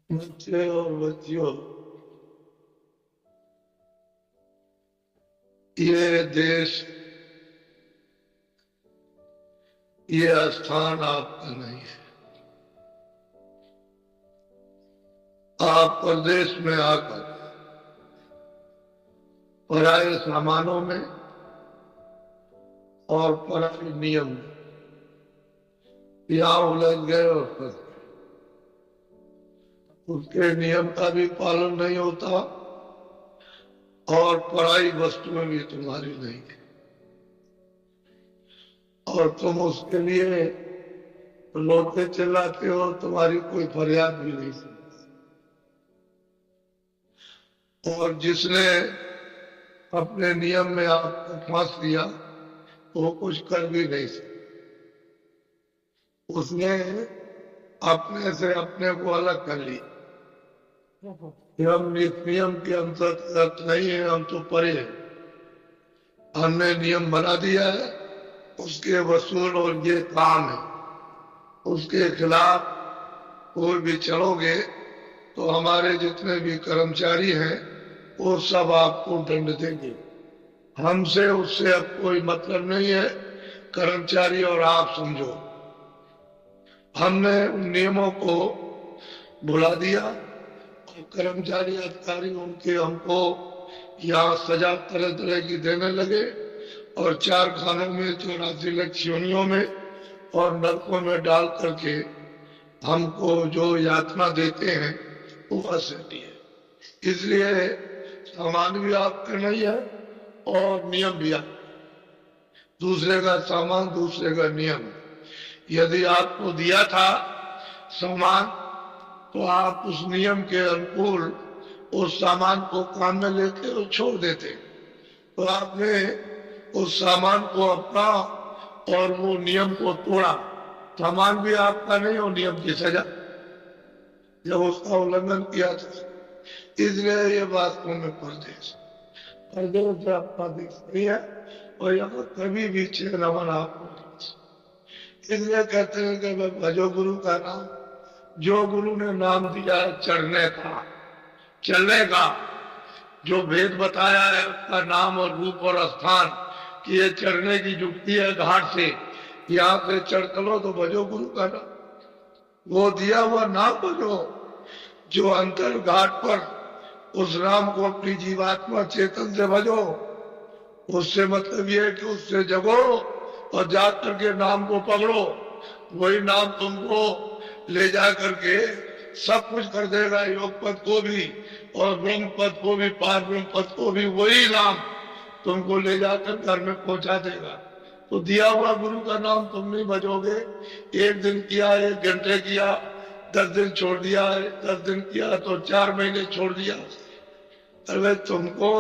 बच्चे और बच्चियों, ये देश, ये स्थान आपका नहीं है। आप परदेश में आकर पराये सामानों में और पराये नियम में यहाँ उलझ गए और फंस गए। उसके नियम का भी पालन नहीं होता और पराई वस्तुएं भी तुम्हारी नहीं है, और तुम उसके लिए रोते चिल्लाते हो, तुम्हारी कोई फरियाद भी नहीं सुनती। और जिसने अपने नियम में आपको फांस दिया वो कुछ कर भी नहीं सकता। उसने अपने से अपने को अलग कर लिया। हम इस नियम के अंतर्गत नहीं है, हम तो परे हैं। हमने नियम बना दिया है, उसके वसूल और ये काम है। उसके खिलाफ कोई भी चलोगे तो हमारे जितने भी कर्मचारी हैं वो सब आपको दंड देंगे। हमसे उससे अब कोई मतलब नहीं है, कर्मचारी और आप समझो। हमने उन नियमों को भुला दिया और कर्मचारी अधिकारी उनके हमको यहाँ सजा तरह तरह की देने लगे और 4 खानों में 84 लाख श्रेणियों में और नरकों में डाल करके हमको जो यातना देते हैं वो असहनीय है। इसलिए सामान भी आपका नहीं है और नियम भी आपका। दूसरे का सामान, दूसरे का नियम। यदि आपको दिया था सामान तो आप उस नियम के अनुकूल उस सामान को काम में लेते और छोड़ देते। तो आपने उस सामान को अपना और वो नियम को तोड़ा। सामान भी आपका नहीं और नियम की सजा जब उसका उल्लंघन किया था। इसलिए ये वास्तव में परदेश से अपना देश नहीं है और यहाँ कभी भी चैन अमन आपको नहीं। इसलिए कहते हैं कि भजो गुरु का नाम। जो गुरु ने नाम दिया है चढ़ने का, चलने का, जो भेद बताया है उसका नाम और रूप और स्थान कि ये चढ़ने की जुगती है घाट से, यहाँ से चढ़ चलो तो भजो गुरु का नाम। वो दिया हुआ नाम भजो, जो अंतर घाट पर उस नाम को अपनी जीवात्मा चेतन से भजो। उससे मतलब ये है कि उससे जगो और जा करके नाम को पकड़ो। वही नाम तुमको ले जा करके सब कुछ कर देगा, योग पद को भी और ब्रह्म पद को भी, पार ब्रह्म पद को भी। वही नाम तुमको ले जाकर घर में पहुंचा देगा। तो दिया हुआ गुरु का नाम तुम नहीं भजोगे। 1 दिन किया, 1 घंटे किया, 10 दिन छोड़ दिया, 10 दिन किया तो 4 महीने छोड़ दिया। अरे तुमको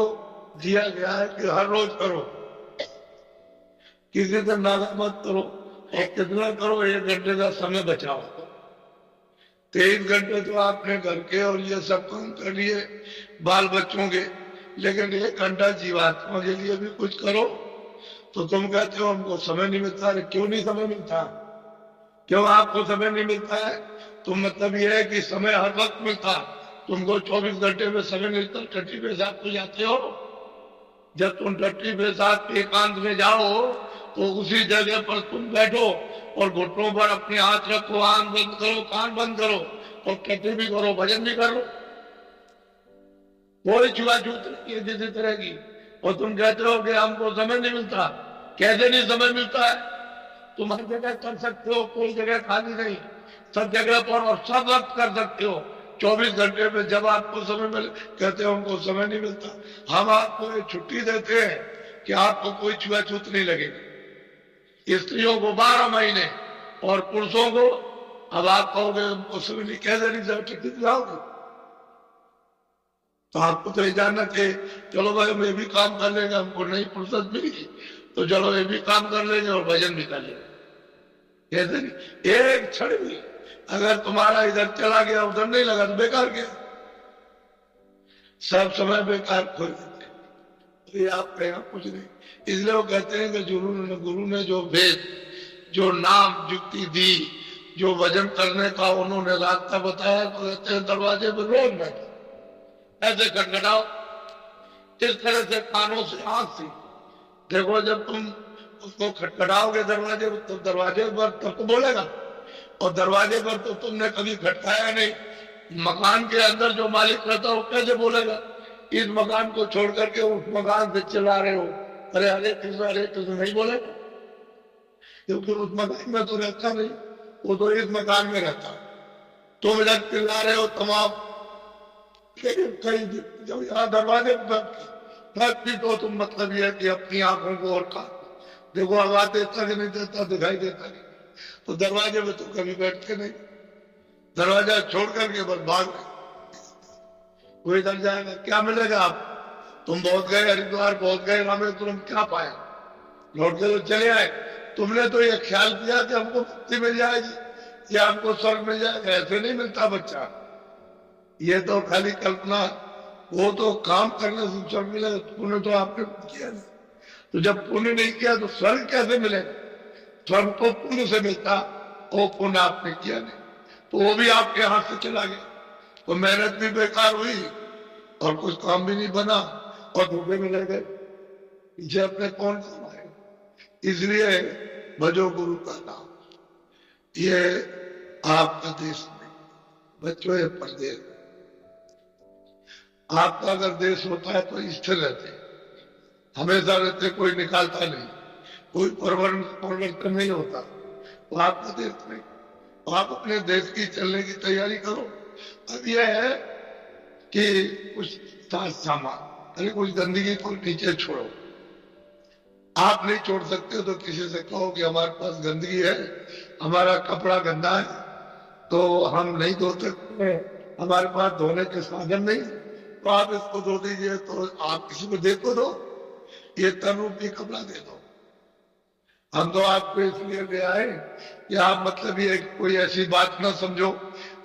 दिया गया है कि हर रोज करो, किसी दिन नागा मत करो। और कितना करो, 1 घंटे का समय बचाओ। 23 घंटे तो आपने घर के और ये सब काम कर लिए बाल बच्चों के, लेकिन 1 घंटा जीवात्मा के लिए भी कुछ करो। तो तुम कहते हो हमको समय नहीं मिलता। अरे क्यों नहीं समय मिलता? क्यों आपको समय नहीं मिलता है? तो मतलब ये है कि समय हर वक्त मिलता। तुमको 24 घंटे में समय मिलता, टट्टी पेशाब को जाते हो। जब तुम टट्टी पेशाब के एकांत में जाओ तो उसी जगह पर तुम बैठो और घुटनों पर अपने हाथ रखो, आंख बंद करो, कान बंद करो और टट्टी भी करो, भजन भी करो। कोई छुआछूत नहीं है किसी तरह की। और तुम कहते हो कि हमको समय नहीं मिलता। कैसे नहीं समय मिलता है? तुम हर जगह कर सकते हो, कोई जगह खाली नहीं, सब जगह पर और सब वक्त कर सकते हो। 24 घंटे में जब आपको समय मिले, कहते हो हमको समय नहीं मिलता। हम आपको एक छुट्टी देते हैं कि आपको कोई छुआछूत नहीं लगेगी। स्त्रियों को 12 महीने और पुरुषों को, अब आप कहोगे हमको समय नहीं, कैसे नहीं छुट्टी दिलाओगे? तो आपको तो ये जानना चाहिए, चलो भाई हम ये भी काम कर लेंगे, हमको नहीं फुर्सत मिली तो चलो ये भी काम कर लेंगे और भजन भी कर लेंगे। कैसे नहीं? एक क्षण भी अगर तुम्हारा इधर चला गया, उधर नहीं लगा तो बेकार गया, सब समय बेकार खोल देते। तो ये आप कहेगा कुछ नहीं। इसलिए वो कहते हैं कि गुरु ने जो भेद, जो नाम जुक्ति दी, जो वजन करने का उन्होंने रास्ता बताया, तो कहते हैं दरवाजे पर रोज बैठो, ऐसे खटखटाओ, इस तरह से कानों से आंख से देखो। जब तुम उसको खटखटाओगे दरवाजे पर, तो दरवाजे पर तब तो बोलेगा, और दरवाजे पर तो तुमने कभी खटकाया नहीं। मकान के अंदर जो मालिक रहता है वो कैसे बोलेगा? इस मकान को छोड़ करके उस मकान से चला रहे हो, अरे हरे कृष्ण नहीं बोलेगा, क्योंकि उस मकान में तो रहता नहीं, वो तो इस मकान में रहता। तुम जब चिल्ला रहे हो तमाम, लेकिन कहीं जब यहाँ दरवाजे पर पीटो, तुम मतलब यह है कि अपनी आंखों को और का देखो, आवाज देता कि नहीं देता, दिखाई देता नहीं, तो दरवाजे में तो कभी बैठते नहीं, दरवाजा छोड़ करके बस भाग गए। कोई इधर जाएगा, क्या मिलेगा? आप तुम बहुत गए हरिद्वार, बहुत गए रामेश्वरम, क्या पाया? लौट के तो चले आए। तुमने तो ये ख्याल किया कि हमको मुक्ति मिल जाएगी या हमको स्वर्ग मिल जाएगा, ऐसे नहीं मिलता बच्चा, ये तो खाली कल्पना। वो तो काम करने से स्वर्ग मिलेगा, पुण्य तो आपने किया नहीं, तो जब पुण्य नहीं किया तो स्वर्ग कैसे मिलेगा? स्वर्ग तो पुण्य से मिलता, वो पुण्य आपने किया नहीं, तो वो भी आपके हाथ से चला गया, तो मेहनत भी बेकार हुई और कुछ काम भी नहीं बना और धोखे में रह गए, पीछे अपने कौन कमाए। इसलिए भजो गुरु का नाम। ये आपका देश नहीं बच्चों, ये परदेश। आपका अगर देश होता है तो स्थिर रहते, हमेशा रहते, कोई निकालता नहीं, कोई परिवर्तन नहीं होता, तो आपका देश नहीं। तो आप अपने देश की चलने की तैयारी करो। अब यह है कि कुछ सामान, अरे कुछ गंदगी को नीचे छोड़ो। आप नहीं छोड़ सकते तो किसी से कहो कि हमारे पास गंदगी है, हमारा कपड़ा गंदा है, तो हम नहीं धो सकते, हमारे पास धोने के साधन नहीं, तो आप इसको धो दीजिए। तो आप किसी को देखो दो, ये तन रूपी कपड़ा दे दो। हम तो आपको इसलिए ले आए कि आप मतलब ये कोई ऐसी बात ना समझो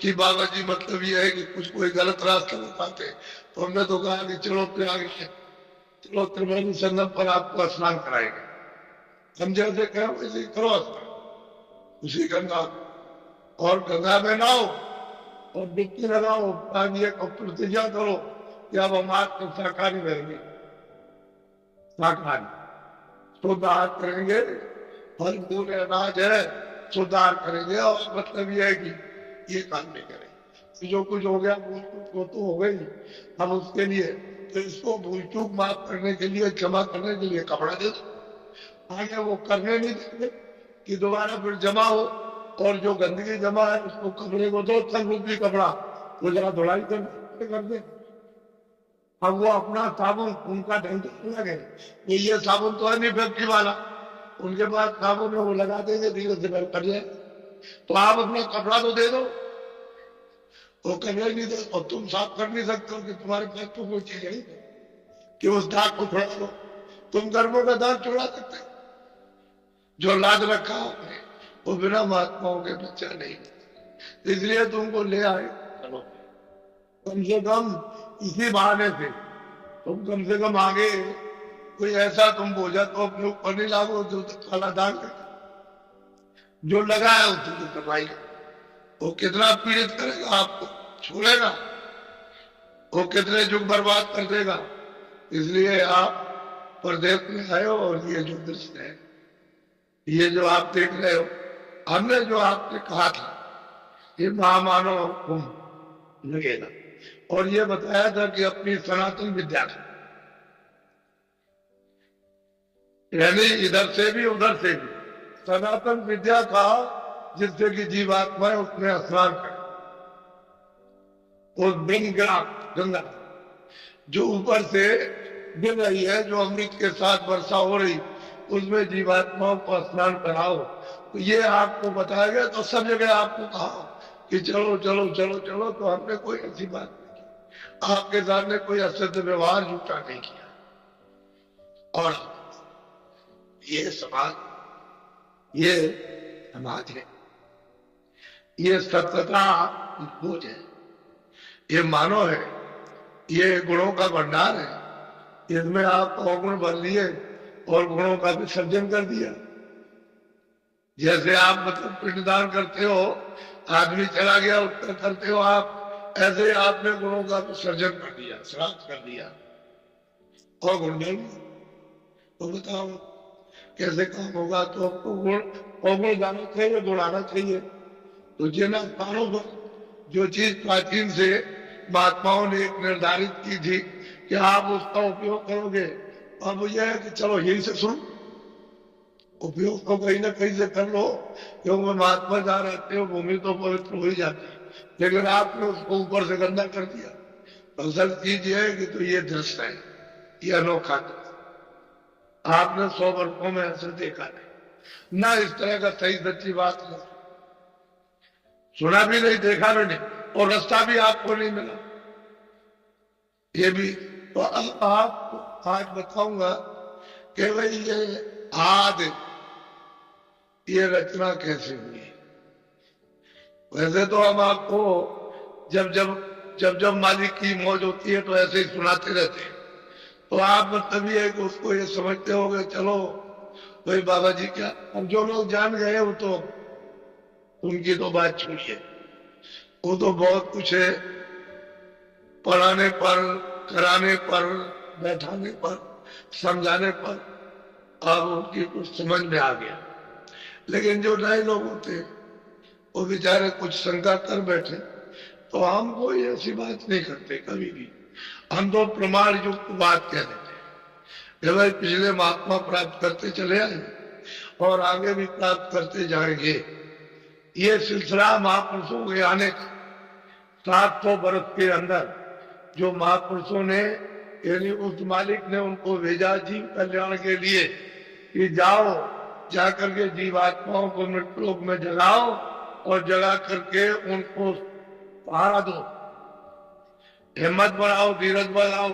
कि बाबा जी मतलब ये है कि कुछ कोई गलत रास्ता बताते, तो हमने तो कहा कि चलो प्रयाग, चलो त्रिवेणी संगम पर आपको स्नान कराएंगे। हम जैसे कहें वैसे करो स्नान उसी गंगा, और गंगा में नहाओ और डुबकी लगाओ, आगे प्रतिज्ञा करो कि अब हम आपको शाकाहारी रहेंगे, शाकाहारी शुद्ध आहार करेंगे, फल फूल अनाज है शुद्ध आहार करेंगे, और मतलब ये है कि ये काम नहीं करेंगे। जो कुछ हो गया भूल चूक वो तो हो गई, हम उसके लिए तो इसको भूल चूक माफ करने के लिए, क्षमा करने के लिए कपड़ा दे दो। आगे वो करने नहीं देंगे कि दोबारा फिर जमा हो, और जो गंदगी जमा है उसको कपड़े को दो, तन रूपी कपड़ा, वो जरा धुलाई कर दे। अब वो अपना साबुन, उनका ढंग लगे, ये साबुन तो है नहीं फैक्ट्री वाला, उनके पास साबुन है, वो लगा देंगे, धीरे से कर जाए। तो आप अपना कपड़ा तो दे दो, वो करने नहीं दे, और तुम साफ कर नहीं सकते हो कि तुम्हारे पास तो कोई चीज नहीं कि उस दाग को छोड़ा दो। तुम कर्मों का दाग छोड़ा सकते, जो लाद रखा आपने वो बिना महात्माओं के बच्चा नहीं, इसलिए तुमको ले आए। चलो कम से कम इसी बहाने से तुम कम से कम आगे कोई ऐसा तुम बोझा तो अपने ऊपर नहीं लागो जो तो काला दाग जो लगा है उसे तो करवाई, वो कितना पीड़ित करेगा आपको, छोड़ेगा, वो कितने युग बर्बाद कर देगा। इसलिए आप परदेश में आए हो, और ये जो दृश्य है, ये जो आप देख रहे हो, हमने जो आपने कहा था ये महामानव कुंभ लगेगा, और ये बताया था कि अपनी सनातन विद्या यानी इधर से भी उधर से भी सनातन विद्या का, जिससे कि जीवात्माएं उसमें स्नान करें, उस गंगा जो ऊपर से गिर रही है, जो अमृत के साथ वर्षा हो रही, उसमें जीवात्माओं को स्नान कराओ। तो ये आपको बताया गया, तो सब जगह आपको कहा कि चलो चलो चलो चलो, तो हमने कोई ऐसी बात नहीं की, आपके सामने कोई असत्य व्यवहार झूठा नहीं किया। और ये समाज है, ये सत्यता खोज है, ये मानव है, ये गुणों का भंडार है। इसमें आप अवगुण भर लिए और गुणों का विसर्जन कर दिया, जैसे आप मतलब पिंडदान करते हो, आदमी चला गया उत्तर करते हो आप, ऐसे आपने गुणों का विसर्जन कर दिया, श्राद्ध कर दिया और गुण डाल दिया। तो बताओ कैसे काम होगा? तो आपको गुण और गुण गाना चाहिए, गुण आना चाहिए। तो जिन स्थानों पर जो चीज प्राचीन से महात्माओं ने एक निर्धारित की थी कि आप उसका उपयोग करोगे, अब यह है कि चलो यही से सुन, उपयोग तो कहीं ना कहीं से कर लो, क्योंकि महात्मा जहाँ रहते हो भूमि तो पवित्र हो ही जाती है, लेकिन आपने उसको ऊपर से गंदा कर दिया। असल चीज यह है कि तो ये दृश्य है, ये अनोखा दृश्य आपने 100 वर्षों में ऐसे देखा नहीं ना, इस तरह का सही सच्ची बात नहीं सुना भी नहीं, देखा भी नहीं, और रास्ता भी आपको नहीं मिला। ये भी तो अब आपको आज बताऊंगा कि भाई ये आदि ये रचना कैसे हुई। वैसे तो हम आपको जब जब जब जब मालिक की मौज होती है तो ऐसे ही सुनाते रहते हैं, तो आप मतलब ये है कि उसको ये समझते हो कि चलो भाई बाबा जी क्या, अब जो लोग जान गए वो तो उनकी तो बात छोड़िए, वो तो बहुत कुछ है, पढ़ाने पर, कराने पर, बैठाने पर, समझाने पर अब उनकी कुछ समझ में आ गया। लेकिन जो नए लोग होते वो बेचारे कुछ शंका कर बैठे, तो हम कोई ऐसी बात नहीं करते कभी भी, हम तो प्रमाण युक्त बात कह देते हैं। भाई पिछले महात्मा प्राप्त करते चले आए और आगे भी प्राप्त करते जाएंगे। ये सिलसिला महापुरुषों के आने का 700 वर्ष के अंदर जो महापुरुषों ने यानी उस मालिक ने उनको भेजा जीव कल्याण के लिए कि जाओ जाकर के जीवात्माओं को मृत्युलोक में जगाओ और जगा करके उनको सहारा दो, हिम्मत बढ़ाओ, धीरज बढ़ाओ,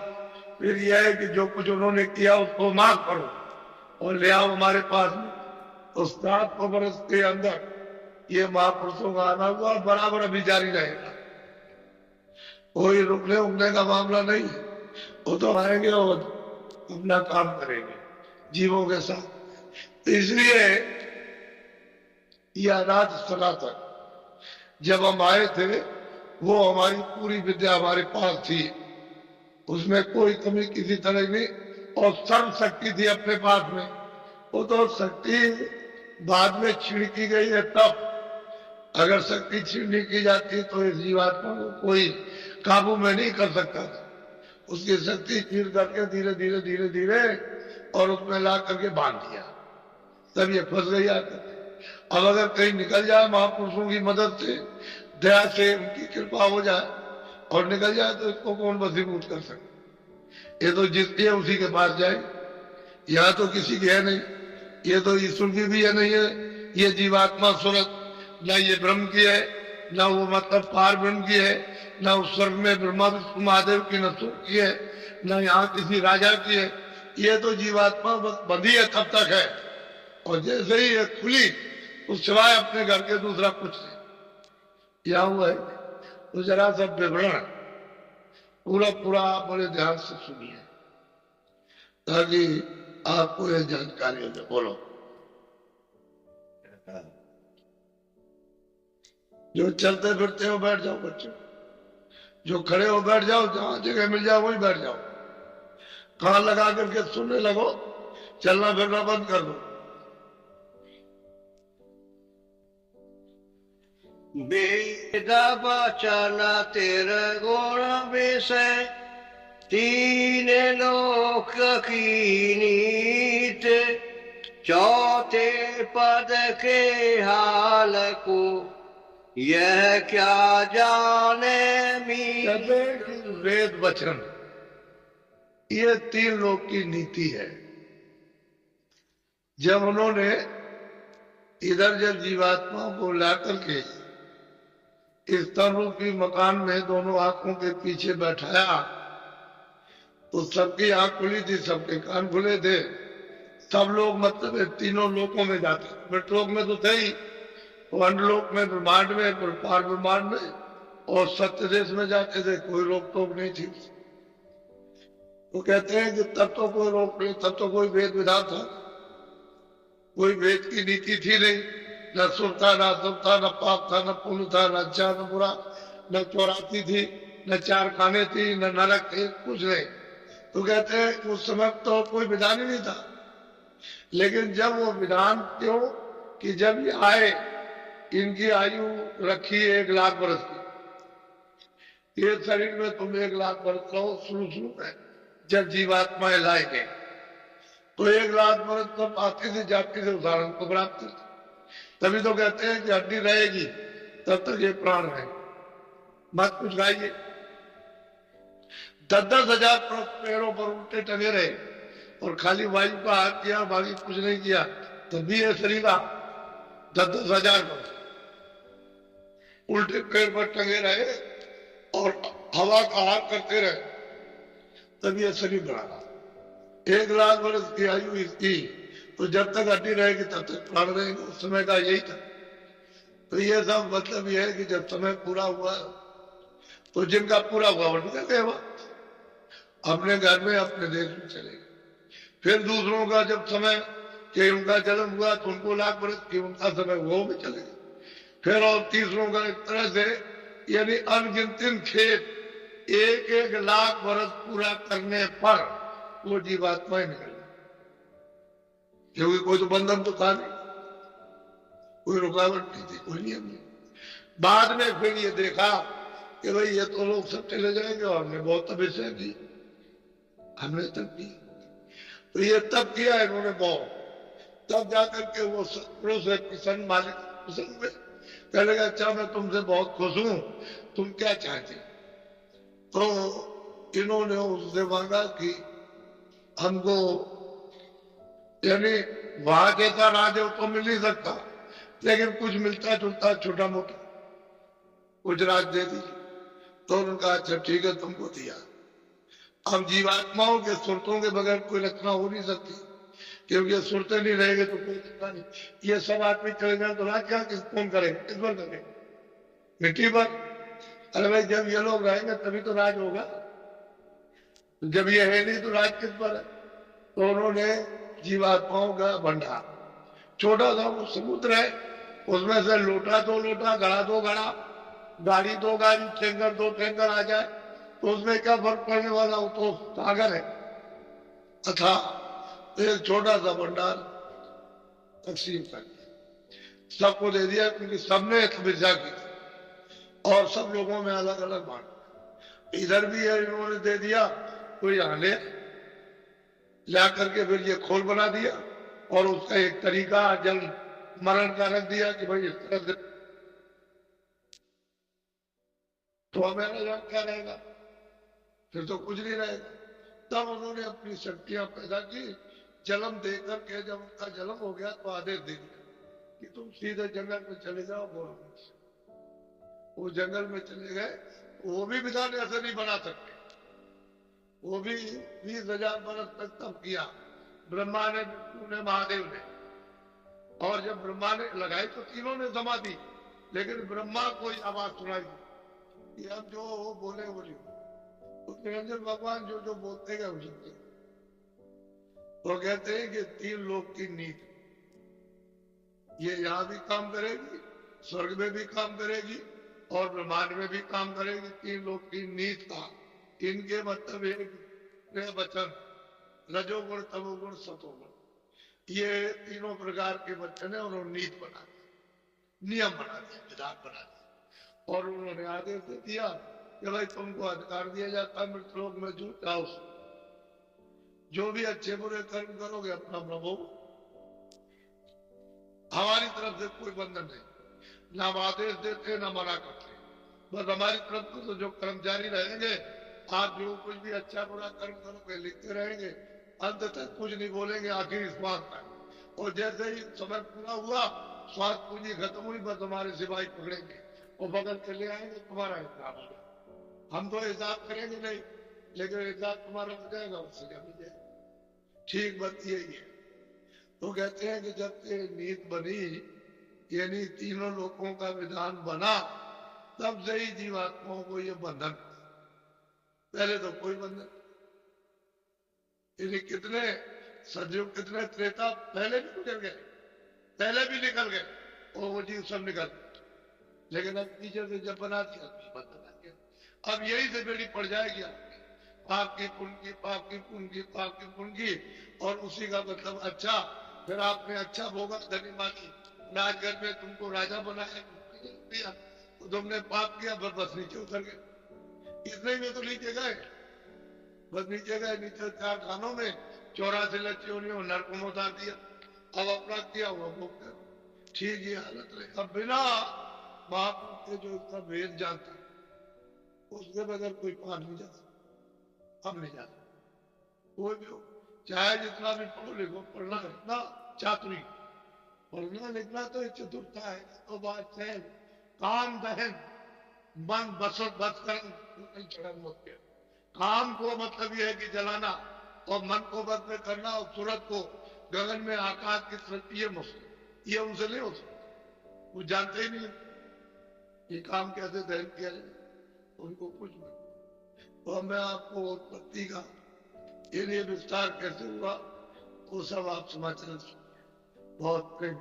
फिर यह है कि जो कुछ उन्होंने किया उसको माफ करो और ले आओ हमारे पास में। तो 700 वर्ष के अंदर ये महापुरुषों का आना हुआ, बराबर अभी जारी रहेगा, कोई रुकने उकने का मामला नहीं है। वो तो आएंगे और अपना काम करेंगे जीवों के साथ। तो इसलिए ये अनाथ सनातन जब हम आए थे वो हमारी पूरी विद्या हमारे पास थी, उसमें कोई कमी किसी तरह की नहीं, और सर्व शक्ति थी अपने पास में। वो तो शक्ति बाद में छीण की गई है, तब अगर शक्ति छीननी की जाती तो इस जीवात्मा को कोई काबू में नहीं कर सकता था। उसकी शक्ति छीन करके धीरे धीरे धीरे धीरे और उसमें ला करके बांध दिया, तब ये फंस गई आकर। अब अगर कहीं निकल जाए महापुरुषों की मदद से, दया से, उनकी कृपा हो जाए और निकल जाए तो इसको कौन वसीभूत कर सकते? ये तो जिसकी है उसी के पास जाए, यहाँ तो किसी की है नहीं। ये तो ईश्वर की भी है नहीं है, ये जीवात्मा सूरत न ये ब्रह्म की है, न वो मतलब पार ब्रह्म की है, न उस स्वर्ग में ब्रह्मा विष्णु महादेव की न स्वर्ग की है, न यहाँ किसी राजा की है। ये तो जीवात्मा बस बंधी है तब तक है, और जैसे ही ये खुली उस सिवाय अपने घर के दूसरा कुछ नहीं। क्या हुआ है तो जरा सा विवरण पूरा पूरा आप बड़े ध्यान से सुनिए ताकि आपको यह जानकारी हो जाए। बोलो। जो चलते फिरते हो बैठ जाओ बच्चों, जो खड़े हो बैठ जाओ, जहां जगह मिल जाए वहीं बैठ जाओ, कान लगा करके सुनने लगो, चलना फिरना बंद कर दो। वेद वचन तेरे गुण विषय, तीन लोक की नीत, चौथे पद के हाल को यह क्या जाने मीत। वेद वचन ये 3 लोक की नीति है। जब उन्होंने इधर जब जीवात्माओं को ला करके इस तन रूपी मकान में दोनों आंखों के पीछे बैठाया तो सबकी आंख खुली थी, सबके कान खुले थे, सब लोग मतलब तीनों लोकों में जाते, मृतलोक में तो थे ही, तो अन्यलोक में ब्रह्मांड में, पार ब्रह्मांड में और सत्य देश में जाते थे, कोई रोक टोक नहीं थी। तो कहते हैं कि तब तो कोई रोक नहीं, तब तो कोई वेद विधान था, कोई वेद की नीति थी नहीं, न सुख था, न दुख था, न पाप था, न पुण्य था, न अच्छा न बुरा, न चौराती थी, न चार खाने थी, न नरक थे, कुछ नहीं। तो कहते हैं उस समय तो कोई विधान ही नहीं था। लेकिन जब वो विधान क्यों कि जब ये आए, इनकी आयु रखी 1,00,000 वर्ष की, ये शरीर में तुम 1,00,000 वर्ष रहो शुरू में, जब जीवात्माएं लाएंगे तो 1,00,000 वर्ष तब आती से जाती से उदाहरण को प्राप्त होती। तभी तो कहते हैं कि हड्डी रहेगी तब तक ये प्राण है। मत कुछ गाइए, 10,000 पैरों पर उल्टे टंगे रहे और खाली वायु का हाथ किया, बाकी कुछ नहीं किया, तब भी ये शरीर 10,000 वर्ष उल्टे पैर पर टंगे रहे और हवा का हाथ करते रहे, तब ये शरीर बना। 1,00,000 वर्ष की आयु इसकी, तो जब तक हड्डी रहेगी तब तक प्राण रहेंगे। उस समय का यही था। तो ये सब मतलब ये है कि जब समय पूरा हुआ तो जिनका पूरा हुआ वो निकल गए, अपने घर में अपने देश में चले गए। फिर दूसरों का जब समय कि उनका जन्म हुआ तो उनको 1,00,000 वर्ष की उनका समय वो भी चले गए। फिर और तीसरों का एक तरह से यानी अनगिनत खेत 1,00,000 वर्ष पूरा करने पर वो जीवात्माएं निकल गई, क्योंकि कोई तो बंधन तो था नहीं, कोई रुकावट नहीं थी, कोई नियम नहीं। बाद में फिर ये देखा कि भाई ये तो लोग सब चले जाएंगे और हमने बहुत तपस्या की, हमने तब की, तो ये तब किया इन्होंने बहुत, तब जाकर के वो सत्पुरुष से किसान मालिक प्रसन्न हुए, कहने लगा अच्छा मैं तुमसे बहुत खुश हूं, तुम क्या चाहते? तो इन्होंने उससे मांगा कि हमको यानी वहां जैसा राज तो मिल नहीं सकता, लेकिन कुछ मिलता जुलता छोटा मोटा कुछ राज दे दीजिए। तो उन्होंने कहा अच्छा ठीक है तुमको दिया। अब जीवात्माओं के सुरतों के बगैर कोई रचना हो नहीं सकती, क्योंकि ये सुरते नहीं रहेंगे तो कोई रचना नहीं। ये सब आदमी चले जाए तो राज क्या किस कौन करेंगे, किस पर करेंगे? मिट्टी पर। अरे भाई जब ये लोग रहेंगे तभी तो राज होगा, जब ये है नहीं तो राज किस पर है? तो उन्होंने जीवात्माओं का भंडार, छोटा सा वो समुद्र है, उसमें से लोटा दो लोटा, घड़ा दो घड़ा, गाड़ी दो गाड़ी, टैंकर दो टैंकर आ जाए तो उसमें क्या फर्क पड़ने वाला, वो तो सागर है अथा। एक छोटा सा भंडार तकसीम कर दिया, सबको दे दिया, क्योंकि सबने तपस्या की और सब लोगों में अलग अलग बांट। इधर भी है इन्होंने दे दिया, कोई यहाँ ले ला करके फिर ये खोल बना दिया और उसका एक तरीका जल मरण का रख दिया कि भाई इस तरह से तो हमारा यहाँ क्या रहेगा, फिर तो कुछ नहीं रहेगा। तब उन्होंने अपनी शक्तियां पैदा की, जन्म देकर के जब उनका जन्म हो गया तो आदेश दे दिया कि तुम सीधे जंगल में चले जाओ बोलो। वो जंगल में चले गए, वो भी विधान ऐसे नहीं बना सकते, वो भी 20,000 वर्ष तक तब किया ब्रह्मा ने, विष्णु ने, महादेव ने। और जब ब्रह्मा ने लगाई तो तीनों ने समाधि, लेकिन ब्रह्मा को आवाज सुनाई कि हम जो बोले बोली, तो निरंजन भगवान जो जो बोलते गए वो सुनते। तो कहते हैं कि 3 लोक की नीति ये यहां भी काम करेगी, स्वर्ग में भी काम करेगी और ब्रह्मांड में भी काम करेगी। 3 लोक की नीति का इनके मतलब एक वचन, रजोगुण तमोगुण सतोगुण, ये तीनों प्रकार के वचन है, उन्होंने नीति बना दी, नियम बना दिया, विधान बना दिया। और उन्होंने आदेश दे दिया कि भाई तुमको अधिकार दिया जाता है मृतलोक में जो चाहो, जो भी अच्छे बुरे कर्म करोगे अपना प्रभु, हमारी तरफ से कोई बंधन नहीं, ना हम आदेश देते ना मना करते, बस हमारी तरफ से तो जो कर्मचारी रहेंगे, आप जो कुछ भी अच्छा बुरा कर्म करोगे लिखते रहेंगे, अंत तक कुछ नहीं बोलेंगे, आखिर श्वास तक। और जैसे ही समय पूरा हुआ, श्वास पूंजी खत्म हुई, बस हमारे सिपाही पकड़ेंगे और बगल के ले आएंगे, तुम्हारा हिसाब हो जाएगा। हम तो हिसाब करेंगे नहीं, लेकिन हिसाब तुम्हारा हो जाएगा, उससे क्या मिल जाएगा। ठीक बात यही है। तो कहते हैं कि जब से नीति बनी, यानी तीनों लोगों का विधान बना, तब से ही जीवात्माओं को ये बंधन, पहले तो कोई बंधन। यानी कितने सतयुग कितने त्रेता पहले भी गुजर गए, पहले भी निकल गए, और वो जीव सब निकल, लेकिन अब नीचे से जब बना दिया बना दिया। अब यही से बेड़ी पड़ जाएगी आपकी, पाप की पुण्य की, पाप की पुण्य की, पाप की पुण्य की, और उसी का मतलब अच्छा। फिर आपने अच्छा भोगा, धनी मानी, राजगढ़ में तुमको राजा बनाया, तो तुमने पाप किया, बस नीचे उतर गए। इतने में तो नीचे गए, बस नीचे गए, नीचे 4 खानों में 84 लच्चियों नरक में उतार दिया। अब अपना किया हुआ भोग कर, ठीक ये हालत रहे। अब बिना महापुरुष के जो इसका वेद जानता, उसके बगैर कोई पार नहीं जा सकता। अब नहीं जा सकता कोई भी हो, चाहे जितना भी पढ़ो लिखो, पढ़ना लिखना चातुरी, पढ़ना लिखना तो चतुरता है। तो बात है काम दहन, मन बसो बस कर, काम को मतलब यह है कि जलाना, और मन को बस में करना, और सूरत को गगन में आकाश की तरफ, ये मुश्किल, ये उनसे नहीं हो सकता, वो जानते ही नहीं ये काम कैसे दहन किया जाए, उनको कुछ नहीं। तो मैं आपको उत्पत्ति का ये विस्तार कैसे हुआ वो सब आप समाचार बहुत प्रेम।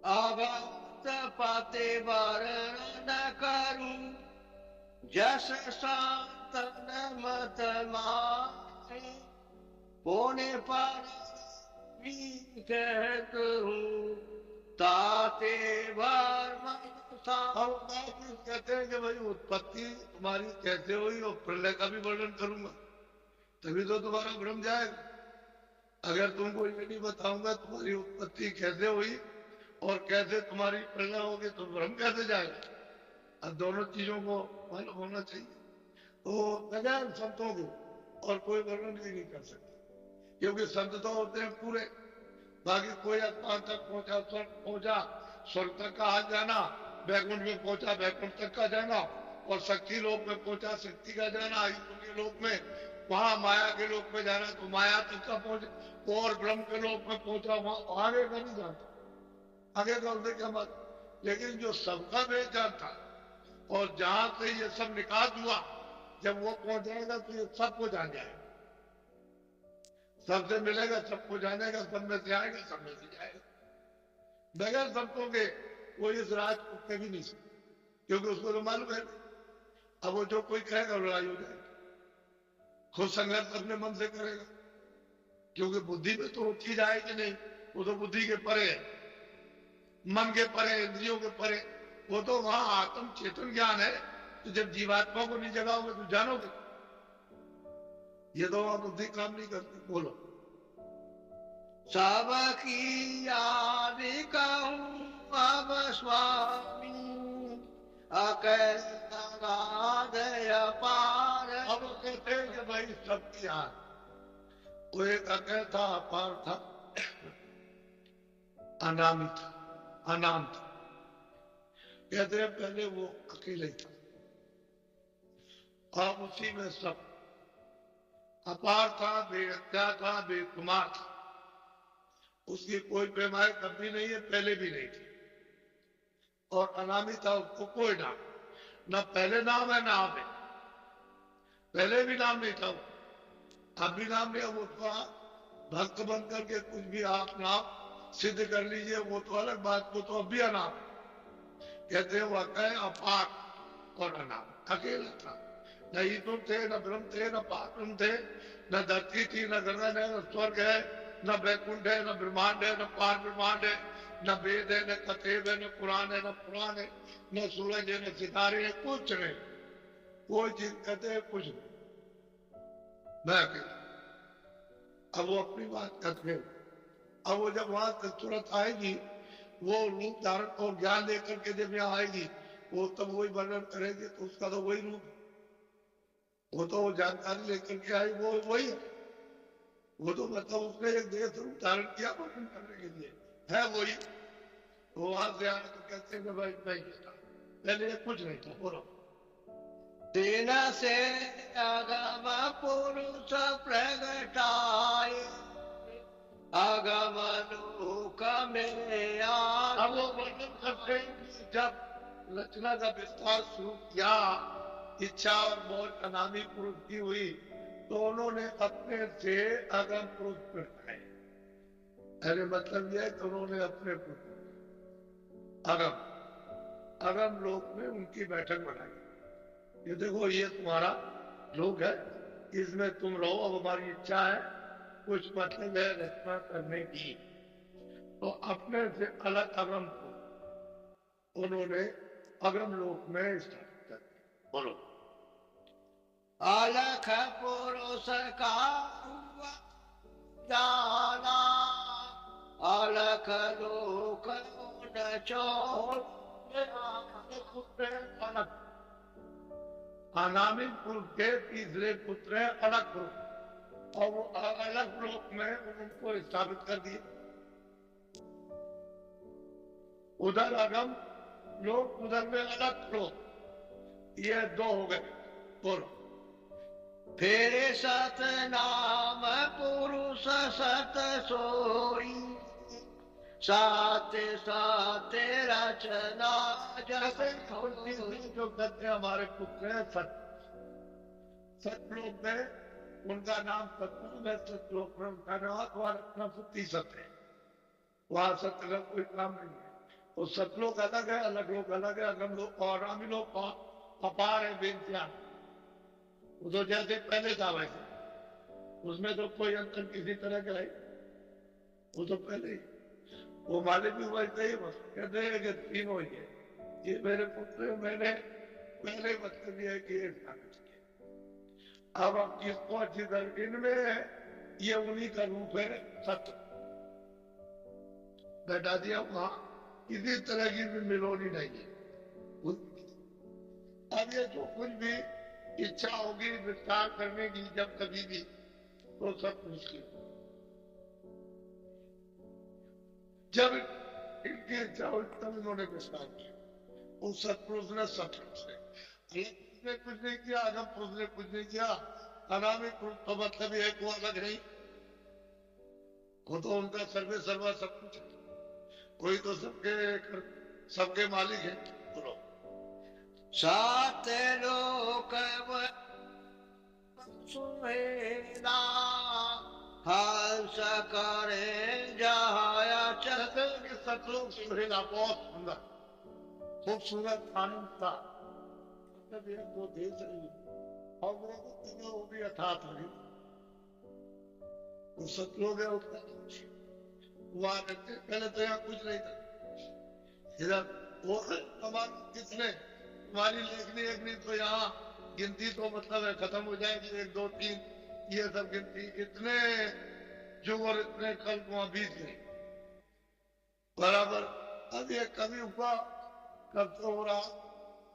आगत पाते वारण न करूं, जस संतन मत मारे, पोने पर कहत हूँ, ताते भर हम कहते हैं कि भाई उत्पत्ति तुम्हारी कैसे हुई, और प्रलय का भी वर्णन करूंगा, तभी तो तुम्हारा भ्रम जाएगा। अगर तुमको ये नहीं बताऊंगा तुम्हारी उत्पत्ति कैसे हुई और कैसे तुम्हारी प्रलय होगी, तो भ्रम कैसे जाएगा। अब दोनों चीजों को मालूम होना चाहिए। तो बगैर संतों के और कोई वर्णन भी नहीं कर सकता, क्योंकि संत तो होते हैं पूरे, बाकी कोई आत्मा तक पहुंचा, स्वर्ग पहुंचा, स्वर्ग तक का हाथ जाना, बैकुंठ में पहुंचा, बैकुंठ तक का जाना, और शक्ति लोक में पहुंचा, शक्ति का जाना, ईश्वर लोक में, वहां माया के लोक में जाना तो माया तक का पहुंचा, और ब्रह्म के लोक में पहुंचा, वहां आगे का नहीं जानता, आगे का उनसे क्या बात। लेकिन जो सबका भेद जानता, और जहां से ये सब निकास हुआ, जब वो पहुंच जाएगा तो ये सबको जान जाएगा, सबसे मिलेगा, सबको जानेगा, सब में से आएगा, सब में से जाएगा। बगैर संतों के वो इस राज को कभी नहीं सकता, क्योंकि उसको तो मालूम है। अब वो जो कोई कहेगा लड़ाई हो जाएगी, खुद संघर्ष अपने मन से करेगा, क्योंकि बुद्धि में तो वो चीज आएगी नहीं, वो तो बुद्धि के परे है, मन के परे, इंद्रियों के परे, वो तो वहां आत्म चेतन ज्ञान है। तो जब जीवात्मा को नहीं जगाओगे तो जानोगे, ये तो वहां बुद्धि काम नहीं करती। बोलो। सबकी याद कहूँ अब स्वामी, अपार। अब कहते हैं कि भाई सबकी याद, वो एक अकय था, अपार था, अनामी था, अनाम था। कहते हैं पहले वो अकेले था, और उसी में सब, अपार था, बेअख्या था, बेकुमार था, उसकी कोई पैमाइश कभी नहीं है, पहले भी नहीं थी। और अनामी था, उसको कोई नाम, न पहले नाम है ना अब है, पहले भी नाम नहीं था, अब भी नाम नहीं है। वो तो भक्त बन करके कुछ भी आप नाम सिद्ध कर लीजिए, वो तो अलग बात, वो तो अब भी अनाम। कहते हैं वो अकय, अपार और अनाम, अकेला था, न ईश्वर थे, न ब्रह्म थे, न पात्र थे, न धरती थी, न गगन है, न स्वर्ग है, न वैकुंठ है, न ब्रह्मांड है, न पार ब्रह्मांड है, न वेद है, न कथेब है, न पुराण है, न पुराण है, न सूरज है, न सितारे है, कुछ नहीं, कोई चीज कहते हैं कुछ नहीं, मैं अकेला। अब वो अपनी बात करते, अब वो जब वहां तुरंत आएगी, वो रूप धारण और ज्ञान लेकर के जब यहाँ आएगी, वो तब वही वर्णन करेगी, तो उसका तो वही रूप, वो तो वो जानकारी लेकर के आई, वो वही है, वो तो मतलब उसने एक देह रूप धारण किया वर्णन करने के लिए, है वही। तो वहां से आए तो कहते हैं कि भाई नहीं था, पहले कुछ नहीं था। बोलो। तेना से आगम पुरुष प्रगटाए, आगम लोक में आए। अब वो वर्णन करते हैं जब रचना का विस्तार शुरू किया, इच्छा और मौज अनामी पुरुष की हुई, तो उन्होंने अपने से अगम पुरुष प्रगटाए। अरे मतलब यह है कि उन्होंने अपने पुरुष अगम अगम लोक में उनकी बैठक बनाई। ये देखो, ये तुम्हारा लोक है, इसमें तुम रहो। अब हमारी इच्छा है कुछ मतलब है रचना करने की, तो अपने से अलग अगम को उन्होंने अगम लोक में स्थापित कर दिया। बोलो। अलख पुरुष का हुआ जाना, अलख लोक न छोड़। अलग अनामिक पुरुष के तीसरे पुत्र है अलग पुरुष, और वो अलग लोक में उनको स्थापित कर दिए। उधर अगम लोक, उधर में अलग लोक, ये दो हो गए। बोलो। फिर सत नाम पुरुष सत सोई, सात सात रचना जैसे जो कहते हैं हमारे पुत्र हैं सत, सतलोक में उनका नाम सतनाम है, सतलोक में उनका नाम अपना पुत्री सत है। वहां सत्य का कोई काम नहीं है। वो सतलोक अलग है, अलग लोक अलग है, अगम लोक और आमी लोक अपार है, बेइंतहा। वो तो जैसे पहले था वैसे, उसमें तो कोई अंतर किसी तरह का है, वो तो पहले ही। वो मालिक भी वैसे ही बस कहते हैं कि तीनों ही है, ये मेरे पुत्र, मैंने पहले मतलब ये है कि ये स्थापित किया। अब आप किसको अच्छी तरह इनमें है, ये उन्हीं का रूप है सत्य, बैठा दिया वहां, किसी तरह की भी मिलोनी नहीं है। अब ये जो कुछ भी इच्छा होगी विस्तार करने की जब कभी भी, तो सब मुश्किल। जब इनकी इच्छा हुई तब इन्होंने विस्तार किया। उस सतपुरुष ने सतपुरुष से ने कुछ नहीं किया, अगम पुरुष ने कुछ नहीं किया, अनामिक पुरुष तो मतलब ये को अलग नहीं, वो तो उनका सर्वे सर्वा सब कुछ है, कोई तो सबके मालिक है। बोलो। सात लोक सुहेला, हंस करे जहाया चलते। सतलोक सुहेला बहुत सुंदर, खूबसूरत आनंद था, मतलब एक दो देश है, और वो भी अर्थात है। वो सतलोक है, उसका वहां रहते पहले तो यहाँ कुछ नहीं था। इधर वो कितने तुम्हारी लेखनी लेखनी तो यहाँ गिनती तो मतलब है खत्म हो जाएगी, 1 2 3 ये सब गिनती, इतने युग और इतने कल वहां बीत गए बराबर। अब ये कभी हुआ कब तो हो रहा,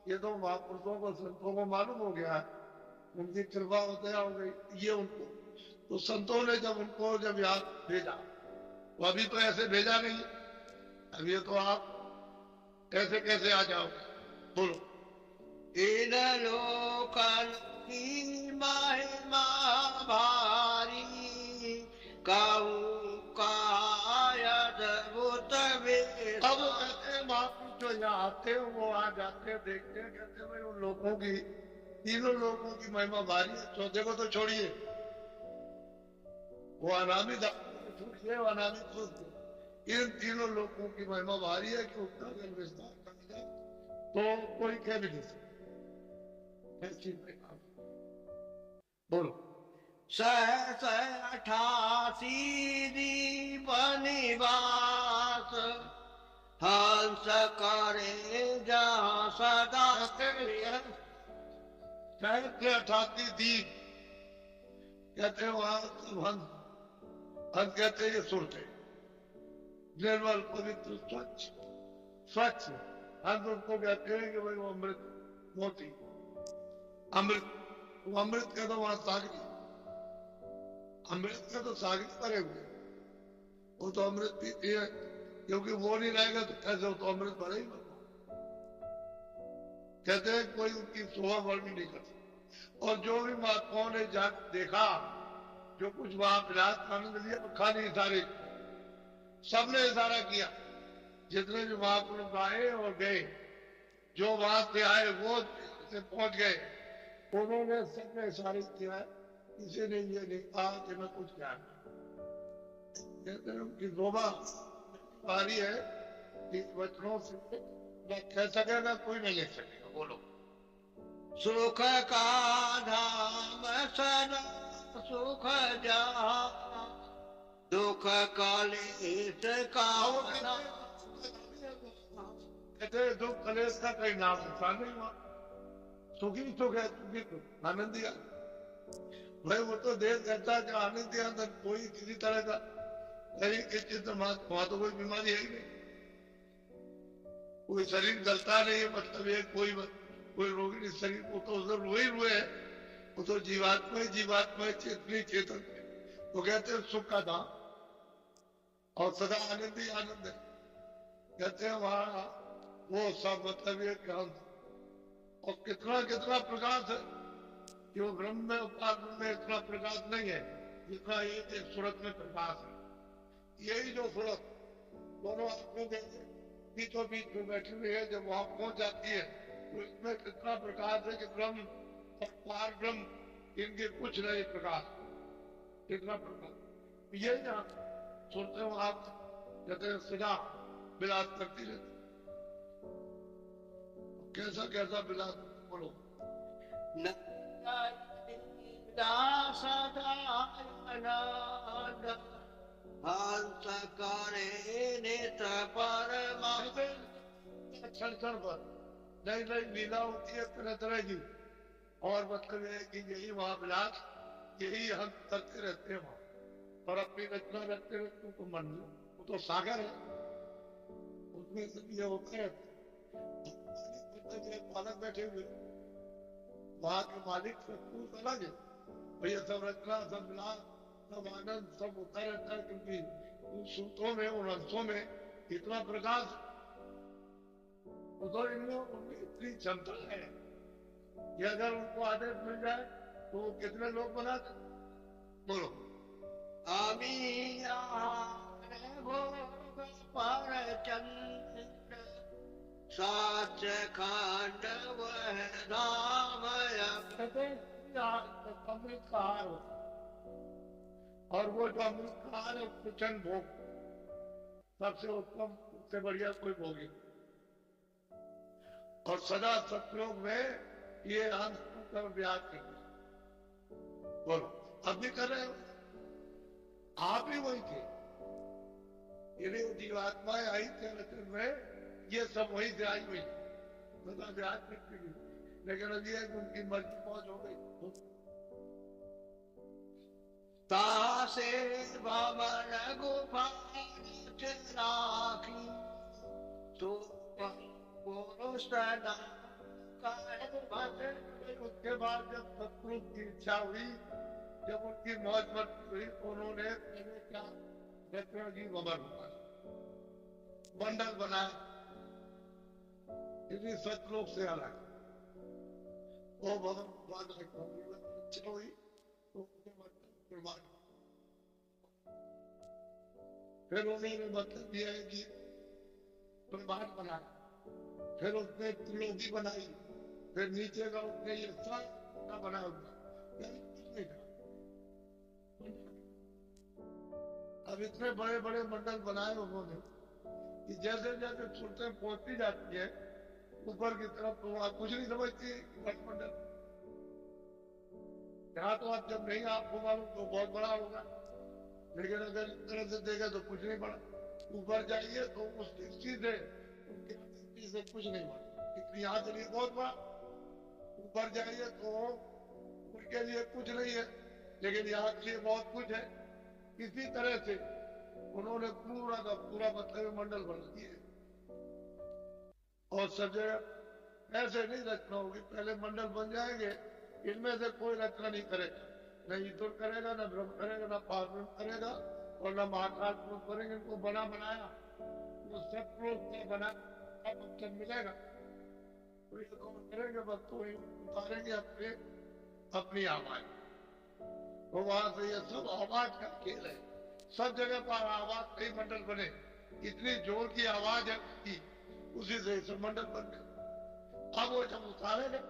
ये तो महापुरुषों को संतों को मालूम हो गया है, उनकी कृपा होते हो गई ये उनको। तो संतों ने जब याद भेजा, तो अभी तो ऐसे भेजा नहीं, अब ये तो आप कैसे कैसे आ जाओगे। बोलो। इन लोकन की महिमा भारी, कहूँ का अद्भुत वेश। अब कहते हैं महापुरुष जो यहाँ आते हैं वो आ जाते हैं, देखते हैं, कहते हैं भाई उन लोगों की, तीनों लोगों की महिमा भारी है। चौथे को तो छोड़िए, वो अनामी छोड़िए, अनामी खुद, इन तीनों लोगों की महिमा भारी है कि उसका अगर विस्तार कर जाए तो कोई कह भी नहीं सकता। बोलो। सहस 88 दीप निवास, हंस करे जहाँ सदा। कहते 88 दीप, कहते वहां सब हंस, हंस कहते ये सुनते, निर्मल पवित्र स्वच्छ स्वच्छ हंस उसको कहते हैं कि भाई वो अमृत मोती, अमृत, वो अमृत का तो वहां सागरी, अमृत का तो सागरी भरे हुए, वो तो अमृत पीती है, क्योंकि वो नहीं रहेगा तो कैसे, वो तो अमृत भरे ही भरना। कहते हैं कोई उनकी शोभा वर्णन नहीं कर सकता। और जो भी महात्माओं ने जाकर देखा, जो कुछ वहां विलास आनंद लिया, तो खाली इशारे, सबने इशारा किया, जितने भी महापुरुष आए और गए, जो वहां से आए वो से पहुंच गए, उन्होंने सबने इशारे किया है, किसी ने ये नहीं कहा कि मैं कुछ ज्ञान, कहते हैं उनकी शोभा भारी है, वचनों से कह सकेगा, कोई नहीं लिख सकेगा। बोलो। सुख का धाम सदा सुख जहाँ, दुख कलेश का कहते दुख कलेश का कहीं नाम निशान नहीं हुआ। सुखी सुख है, सुखी सुख, आनंद दिया भाई। वो तो देश कहता है कि आनंद दिया, कोई किसी तरह का शरीर के चित्र वहां तो कोई बीमारी है ही नहीं, कोई शरीर गलता नहीं है, मतलब ये कोई रोगी शरीर को तो उधर रोए हुए है, वो तो जीवात्मा ही जीवात्मा, चेतनी चेतन। वो कहते हैं सुख का धाम और सदा आनंद ही आनंद है। कहते हैं वहां वो सब मतलब ये ज्ञान और कितना कितना प्रकाश है कि वो ब्रह्म में उपासना में इतना प्रकाश नहीं है जितना ये सूरत में प्रकाश है। यही जो सूरत दोनों आंखों के बीचों बीच में बैठी हुई है, जब वहां पहुंच जाती है तो इसमें कितना प्रकाश है कि ब्रह्म और पार ब्रह्म इनके कुछ नहीं प्रकाश, कितना प्रकाश। यही ना सुनते हो आप, कहते हैं सदा विलास करती रहती। कैसा कैसा विलास, बोलो। हंस करे नेत्र पर क्षण क्षण पर नई नई लीला होती है तरह तरह की, और मतलब है कि यही वहां विलास, यही हम करते रहते हैं वहां, और अपनी रचना रखते रहते तो मन वो तो सागर है, उसमें सब ये होता है। पालक बैठे हुए वहां के मालिक सब कुछ अलग है भैया, सब रचना सब विलास सब आनंद सब होता रहता है, क्योंकि उन सूत्रों में उन अंशों में इतना प्रकाश, उधर इनमें उनकी इतनी क्षमता है कि अगर उनको आदेश मिल जाए तो वो कितने लोग बनाते। बोलो। आमी पर चंद्र साच खंड वह धाम अमृतकार, और वो जो अमृतकार है प्रचंड भोग, सबसे उत्तम उससे बढ़िया कोई भोग ही। और सदा सतलोक में ये अंश कर ब्याज करते। बोलो। अब भी कर रहे हो, आप ही वही थे, ये जीवात्माएं आई थे रचन में, ये सब वही से आई हुई सदा ब्याज करती थी, लेकिन अब ये उनकी मर्जी पहुंच हो गई। तासे भवन गुफा राखी तो उसके बाद जब सतगुरु की इच्छा हुई, जब उनकी मौज मस्ती हुई, उन्होंने क्या दक्षिण जी भवन मंडल बनाया, इसी सतलोक से अलग वो भवन बाद इच्छा हुई तो फिर उन्होंने मतलब दिया है कि प्रभात बनाया, फिर उसने त्रिलोकी बनाई, फिर नीचे का उसने ये सारा बनाया हुआ। अब इतने बड़े बड़े मंडल बनाए उन्होंने कि जैसे जैसे सुरतें पहुंचती जाती है ऊपर की तरफ, तो आप कुछ नहीं समझती मंडल। यहाँ तो आप जब नहीं आपको मालूम तो बहुत बड़ा होगा, लेकिन अगर इस तरह से देखा तो कुछ नहीं बड़ा। ऊपर जाइए तो उस दृष्टि से उनकी दृष्टि से कुछ नहीं बड़ा, लेकिन यहाँ के लिए बहुत बड़ा। ऊपर जाइए तो उनके लिए कुछ नहीं है, लेकिन यहाँ के लिए बहुत कुछ है। इसी तरह से उन्होंने पूरा का पूरा मतलब मंडल बना दिए, और सब जगह ऐसे नहीं रचना होगी, पहले मंडल बन जाएंगे, इनमें से कोई रचना नहीं करेगा, न ईश्वर करेगा, न ब्रह्म करेगा, न पार्वण करेगा, और न महाकाल पुरुष करेंगे। इनको बना बनाया वो सब पुरुष ने बना अवसर मिलेगा, तो ये कौन करेंगे, बस तो उतारेंगे अपने अपनी आवाज। तो वहां से ये सब आवाज का खेल है, सब जगह पर आवाज कई मंडल बने, इतनी जोर की आवाज है उसकी, उसी से सब मंडल बन गए। अब वो जब उतारेगा